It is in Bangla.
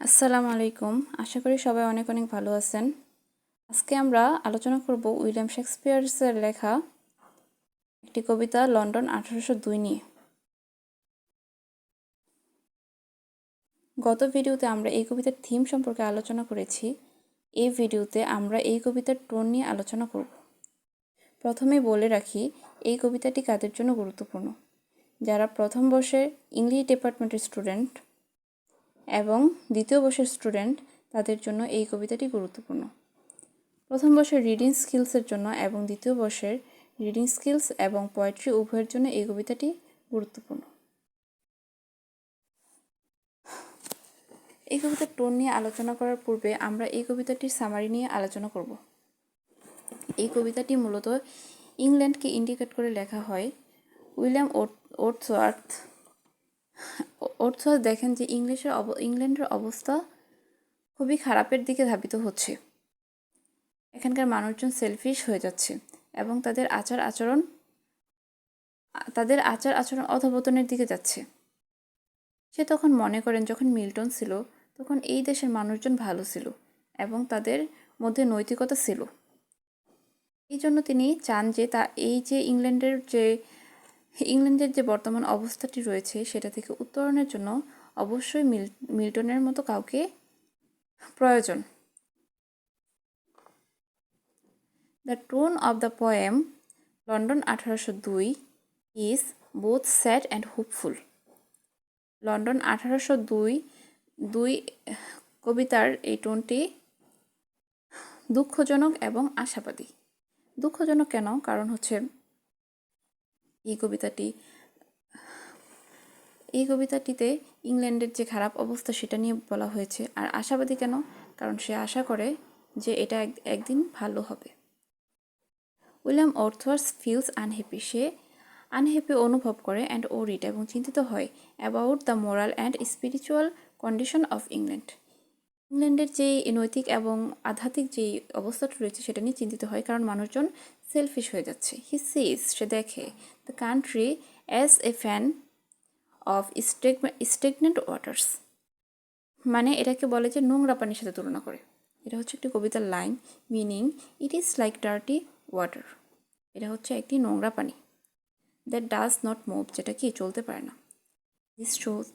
আসসালামু আলাইকুম। আশা করি সবাই অনেক অনেক ভালো আছেন। আজকে আমরা আলোচনা করব উইলিয়াম শেক্সপিয়ারের লেখা একটি কবিতা লন্ডন 1802 নিয়ে। গত ভিডিওতে আমরা এই কবিতার থিম সম্পর্কে আলোচনা করেছি। এই ভিডিওতে আমরা এই কবিতার টোন নিয়ে আলোচনা করব। প্রথমেই বলে রাখি, এই কবিতাটি কাদের জন্য গুরুত্বপূর্ণ? যারা প্রথম বর্ষের ইংলিশ ডিপার্টমেন্টের স্টুডেন্ট এবং দ্বিতীয় বর্ষের স্টুডেন্ট, তাদের জন্য এই কবিতাটি গুরুত্বপূর্ণ। প্রথম বর্ষের রিডিং স্কিলসের জন্য এবং দ্বিতীয় বর্ষের রিডিং স্কিলস এবং পোয়েট্রি উভয়ের জন্য এই কবিতাটি গুরুত্বপূর্ণ। এই কবিতার টোন নিয়ে আলোচনা করার পূর্বে আমরা এই কবিতাটির সামারি নিয়ে আলোচনা করব। এই কবিতাটি মূলত ইংল্যান্ডকে ইন্ডিকেট করে লেখা হয়। উইলিয়াম ওর্ডসওয়ার্থ দেখেন যে ইংল্যান্ডের অবস্থা খুবই খারাপের দিকে ধাবিত হচ্ছে। এখানকার মানুষজন সেলফিশ হয়ে যাচ্ছে এবং তাদের আচার আচরণ অধঃপতনের দিকে যাচ্ছে। সে তখন মনে করেন, যখন মিল্টন ছিল তখন এই দেশের মানুষজন ভালো ছিল এবং তাদের মধ্যে নৈতিকতা ছিল। এই জন্য তিনি চান যে ইংল্যান্ডের যে বর্তমান অবস্থাটি রয়েছে সেটা থেকে উত্তরণের জন্য অবশ্যই মিল্টনের মতো কাউকে প্রয়োজন। The tone of the poem London 1802 is both sad and hopeful. London 1802 কবিতার এই টোনটি দুঃখজনক এবং আশাবাদী। দুঃখজনক কেন? কারণ হচ্ছে এই কবিতাটিতে ইংল্যান্ডের যে খারাপ অবস্থা সেটা নিয়ে বলা হয়েছে। আর আশাবাদী কেন? কারণ সে আশা করে যে এটা একদিন ভালো হবে। উইলিয়াম ওর্ডসওয়ার্থ ফিলস আনহ্যাপি, সে আনহ্যাপি অনুভব করে অ্যান্ড ওরিড এবং চিন্তিত হয় about the moral and spiritual condition of ইংল্যান্ডের যেই নৈতিক এবং আধ্যাত্মিক যেই অবস্থাটা রয়েছে সেটা নিয়ে চিন্তিত হয়, কারণ মানুষজন সেলফিশ হয়ে যাচ্ছে। সে দেখে the country as a fan of stagnant waters, মানে এটাকে বলে যে নোংরা পানির সাথে তুলনা করে। এটা হচ্ছে একটি কবিতার line, meaning it is like dirty water. এটা হচ্ছে একটি নোংরা পানি, দ্যাট ডাজ নট মুভ, যেটা কি চলতে পারে না। This shows